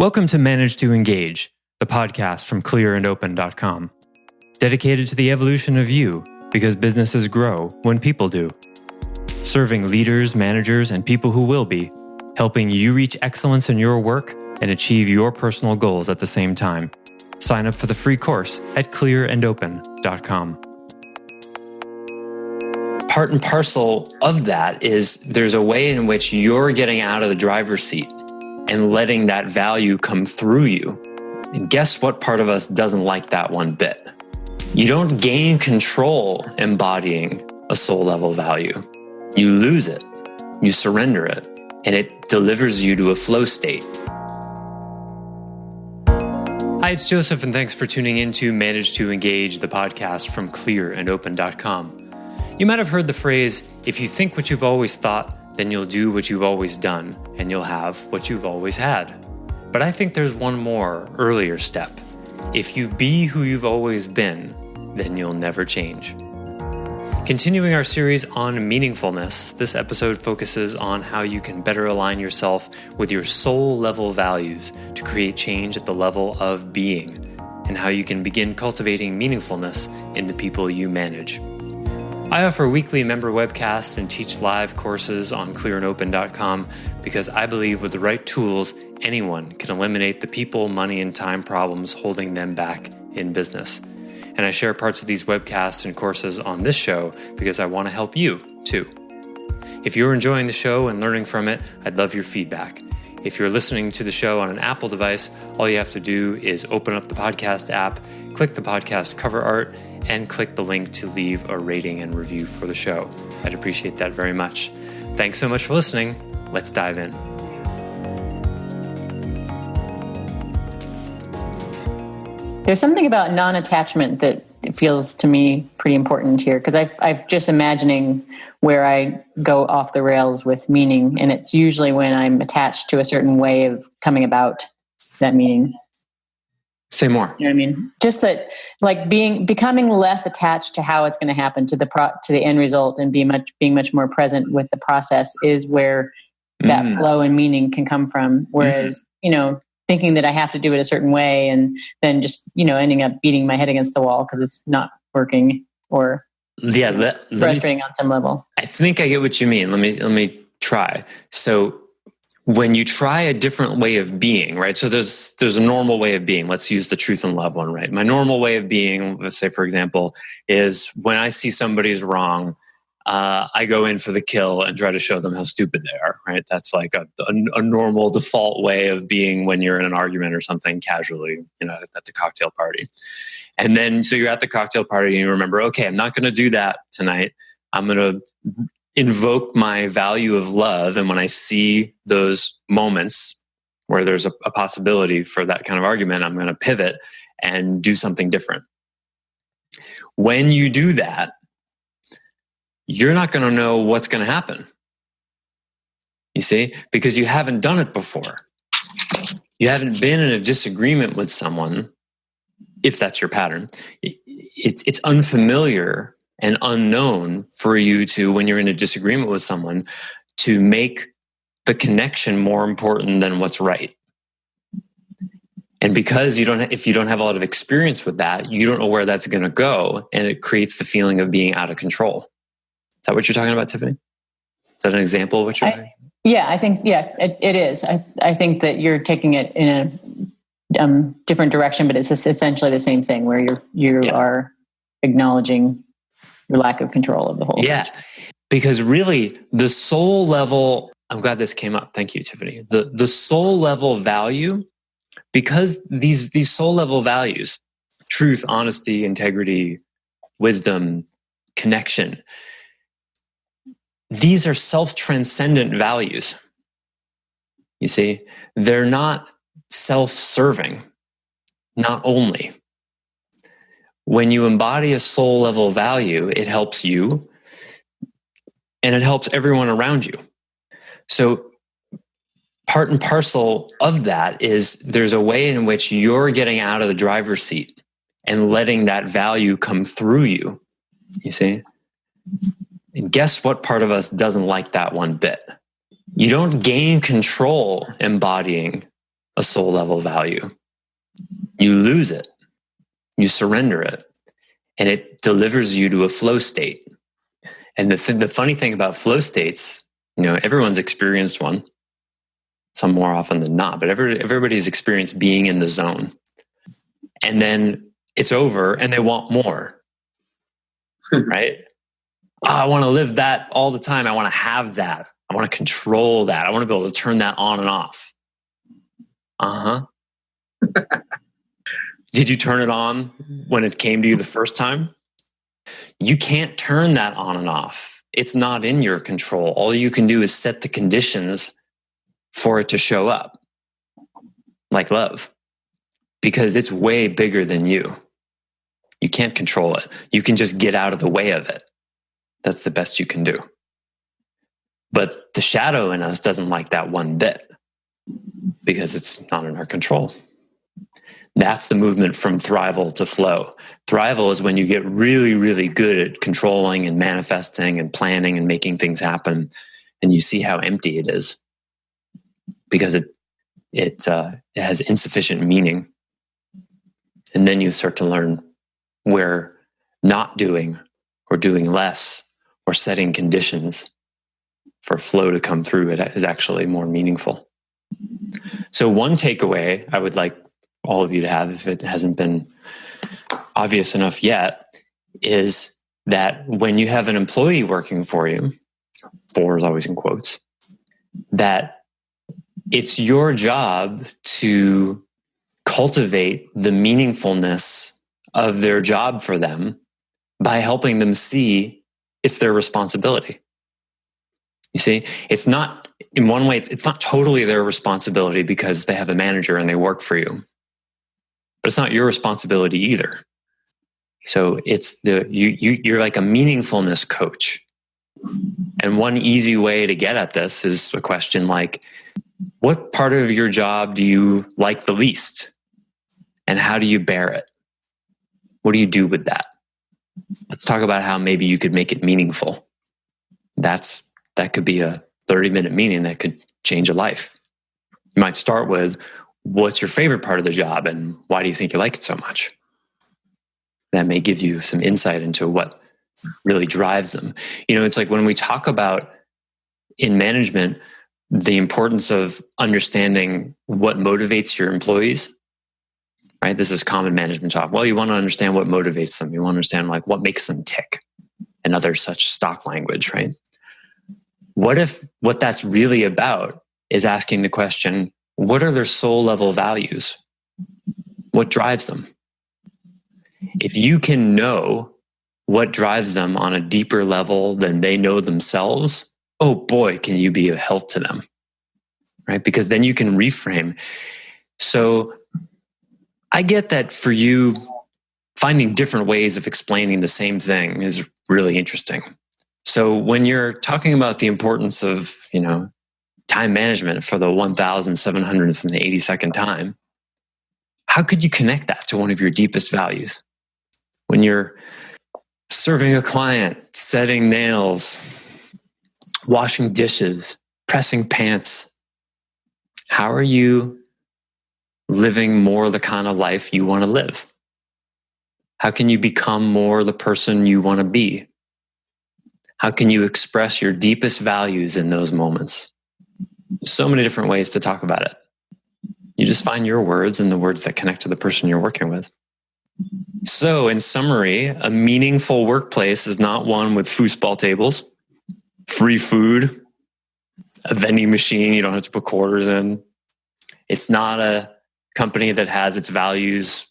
Welcome to Manage to Engage, the podcast from clearandopen.com, dedicated to the evolution of you because businesses grow when people do. Serving leaders, managers, and people who will be, helping you reach excellence in your work and achieve your personal goals at the same time. Sign up for the free course at clearandopen.com. Part and parcel of that is there's a way in which you're getting out of the driver's seat and letting that value come through you. And guess what part of us doesn't like that one bit? You don't gain control embodying a soul level value. You lose it, you surrender it, and it delivers you to a flow state. Hi, it's Joseph, and thanks for tuning in to Manage to Engage, the podcast from clearandopen.com. You might have heard the phrase, if you think what you've always thought, then you'll do what you've always done, and you'll have what you've always had. But I think there's one more, earlier step. If you be who you've always been, then you'll never change. Continuing our series on meaningfulness, this episode focuses on how you can better align yourself with your soul level values to create change at the level of being, and how you can begin cultivating meaningfulness in the people you manage. I offer weekly member webcasts and teach live courses on clearandopen.com because I believe with the right tools, anyone can eliminate the people, money, and time problems holding them back in business. And I share parts of these webcasts and courses on this show because I want to help you too. If you're enjoying the show and learning from it, I'd love your feedback. If you're listening to the show on an Apple device, all you have to do is open up the podcast app, click the podcast cover art, and click the link to leave a rating and review for the show. I'd appreciate that very much. Thanks so much for listening. Let's dive in. There's something about non-attachment that feels to me pretty important here, because I'm just imagining where I go off the rails with meaning, and it's usually when I'm attached to a certain way of coming about that meaning. Say more. You know what I mean? Just that, like becoming less attached to how it's going to happen, to the end result, and being much more present with the process is where that flow and meaning can come from. Whereas, thinking that I have to do it a certain way and then just, ending up beating my head against the wall because it's not working or frustrating on some level. I think I get what you mean. Let me try. So when you try a different way of being, right? So there's a normal way of being. Let's use the truth and love one, right? My normal way of being, let's say, for example, is when I see somebody's wrong, I go in for the kill and try to show them how stupid they are, right? That's like a normal default way of being when you're in an argument or something casually, at the cocktail party. And then, so you're at the cocktail party and you remember, okay, I'm not going to do that tonight. I'm going to invoke my value of love. And when I see those moments where there's a possibility for that kind of argument, I'm going to pivot and do something different. When you do that, you're not going to know what's going to happen. You see, because you haven't done it before. You haven't been in a disagreement with someone, if that's your pattern. It's unfamiliar and unknown for you to, when you're in a disagreement with someone, to make the connection more important than what's right. And because if you don't have a lot of experience with that, you don't know where that's going to go, and it creates the feeling of being out of control. Is that what you're talking about, Tiffany? Is that an example of what you're doing? I think it is. I think that you're taking it in a different direction, but it's essentially the same thing where you are acknowledging your lack of control of the whole situation. Because really the soul level, I'm glad this came up. Thank you, Tiffany. The soul level value, because these soul level values, truth, honesty, integrity, wisdom, connection, these are self-transcendent values. You see, they're not self-serving, not only. When you embody a soul level value, it helps you and it helps everyone around you. So part and parcel of that is there's a way in which you're getting out of the driver's seat and letting that value come through you. You see? And guess what part of us doesn't like that one bit? You don't gain control embodying a soul level value. You lose it, you surrender it, and it delivers you to a flow state. And the funny thing about flow states, everyone's experienced one, some more often than not, but everybody's experienced being in the zone. And then it's over and they want more, right? Oh, I want to live that all the time. I want to have that. I want to control that. I want to be able to turn that on and off. Did you turn it on when it came to you the first time? You can't turn that on and off. It's not in your control. All you can do is set the conditions for it to show up, like love, because it's way bigger than you. You can't control it. You can just get out of the way of it. That's the best you can do. But the shadow in us doesn't like that one bit because it's not in our control. That's the movement from thrival to flow. Thrival is when you get really, really good at controlling and manifesting and planning and making things happen, and you see how empty it is because it has insufficient meaning. And then you start to learn where not doing or doing less or setting conditions for flow to come through it is actually more meaningful. So one takeaway I would like all of you to have, if it hasn't been obvious enough yet, is that when you have an employee working for you, for is always in quotes, that it's your job to cultivate the meaningfulness of their job for them by helping them see it's their responsibility. You see, it's not, in one way, it's not totally their responsibility because they have a manager and they work for you. But it's not your responsibility either. So it's you're like a meaningfulness coach. And one easy way to get at this is a question like, what part of your job do you like the least? And how do you bear it? What do you do with that? Let's talk about how maybe you could make it meaningful. That could be a 30-minute meeting that could change a life. You might start with, what's your favorite part of the job and why do you think you like it so much? That may give you some insight into what really drives them. It's like when we talk about in management, the importance of understanding what motivates your employees, right? This is common management talk. Well, you want to understand what motivates them. You want to understand like what makes them tick and other such stock language, right? What if what that's really about is asking the question, what are their soul level values? What drives them? If you can know what drives them on a deeper level than they know themselves, oh boy, can you be of help to them, right? Because then you can reframe. So I get that for you, finding different ways of explaining the same thing is really interesting. So when you're talking about the importance of, time management for the 1,782nd time, how could you connect that to one of your deepest values? When you're serving a client, setting nails, washing dishes, pressing pants, how are you living more the kind of life you want to live? How can you become more the person you want to be? How can you express your deepest values in those moments? So many different ways to talk about it. You just find your words and the words that connect to the person you're working with. So in summary, a meaningful workplace is not one with foosball tables, free food, a vending machine you don't have to put quarters in. It's not a company that has its values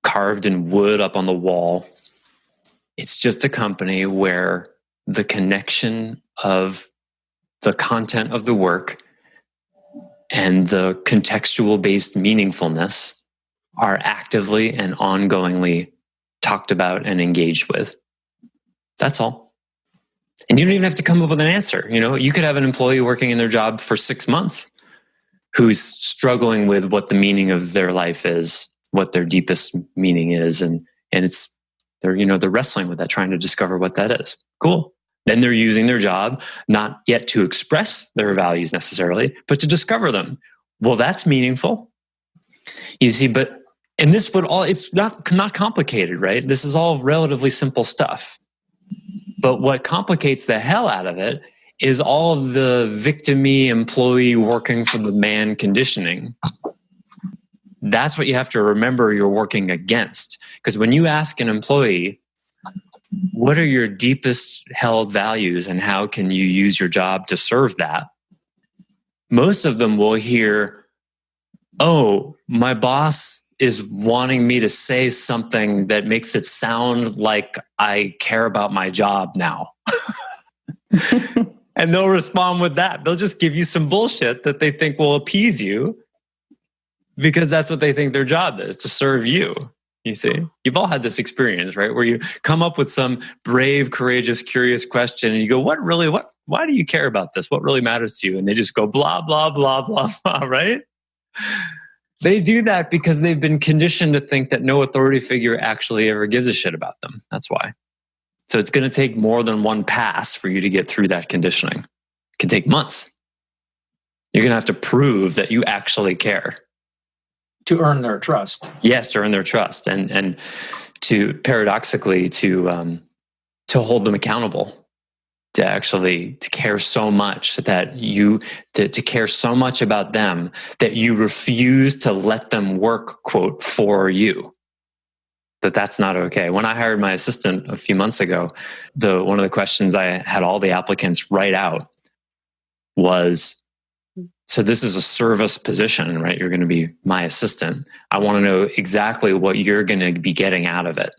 carved in wood up on the wall. It's just a company where the connection of the content of the work and the contextual based meaningfulness are actively and ongoingly talked about and engaged with. That's all. And you don't even have to come up with an answer. You could have an employee working in their job for 6 months who's struggling with what the meaning of their life is, what their deepest meaning is. And they're wrestling with that, trying to discover what that is. Cool. Then they're using their job, not yet to express their values necessarily, but to discover them. Well, that's meaningful. You see, and this would all, it's not complicated, right? This is all relatively simple stuff. But what complicates the hell out of it is all of the victim-y employee working for the man conditioning. That's what you have to remember you're working against. Because when you ask an employee, what are your deepest held values and how can you use your job to serve that? Most of them will hear, oh, my boss is wanting me to say something that makes it sound like I care about my job now. And they'll respond with that. They'll just give you some bullshit that they think will appease you because that's what they think their job is, to serve you. You see, you've all had this experience, right? Where you come up with some brave, courageous, curious question and you go, why do you care about this? What really matters to you? And they just go blah, blah, blah, blah, blah, right? They do that because they've been conditioned to think that no authority figure actually ever gives a shit about them. That's why. So it's going to take more than one pass for you to get through that conditioning. It can take months. You're going to have to prove that you actually care. To earn their trust. Yes, to earn their trust. And to paradoxically, to hold them accountable. To care so much that to care so much about them that you refuse to let them work, quote, for you. That's not okay. When I hired my assistant a few months ago, one of the questions I had all the applicants write out was, so this is a service position, right? You're going to be my assistant. I want to know exactly what you're going to be getting out of it.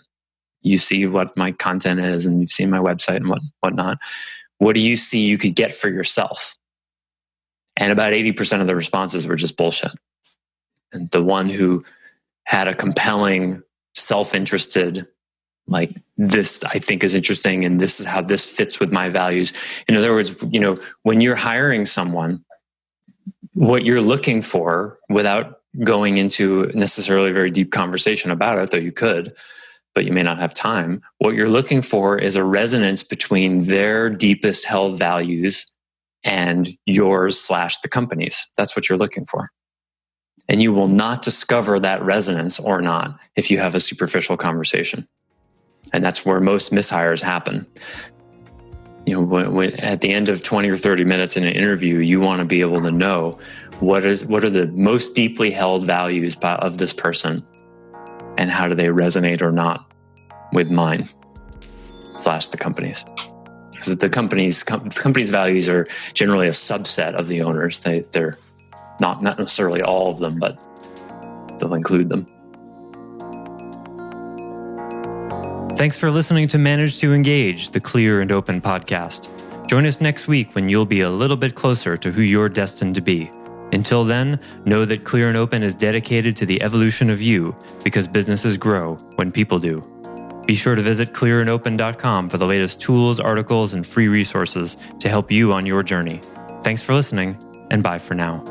You see what my content is and you've seen my website and whatnot. What do you see you could get for yourself? And about 80% of the responses were just bullshit. And the one who had a compelling, self-interested, like, this I think is interesting and this is how this fits with my values. In other words, when you're hiring someone, what you're looking for, without going into necessarily a very deep conversation about it, though you could, but you may not have time, what you're looking for is a resonance between their deepest held values and yours / the company's. That's what you're looking for. And you will not discover that resonance or not if you have a superficial conversation. And that's where most mishires happen. When at the end of 20 or 30 minutes in an interview, you want to be able to know what are the most deeply held values of this person and how do they resonate or not with mine / the company's. Because the company's values are generally a subset of the owners. They're not necessarily all of them, but they'll include them. Thanks for listening to Manage to Engage, the Clear and Open podcast. Join us next week when you'll be a little bit closer to who you're destined to be. Until then, know that Clear and Open is dedicated to the evolution of you because businesses grow when people do. Be sure to visit clearandopen.com for the latest tools, articles, and free resources to help you on your journey. Thanks for listening, and bye for now.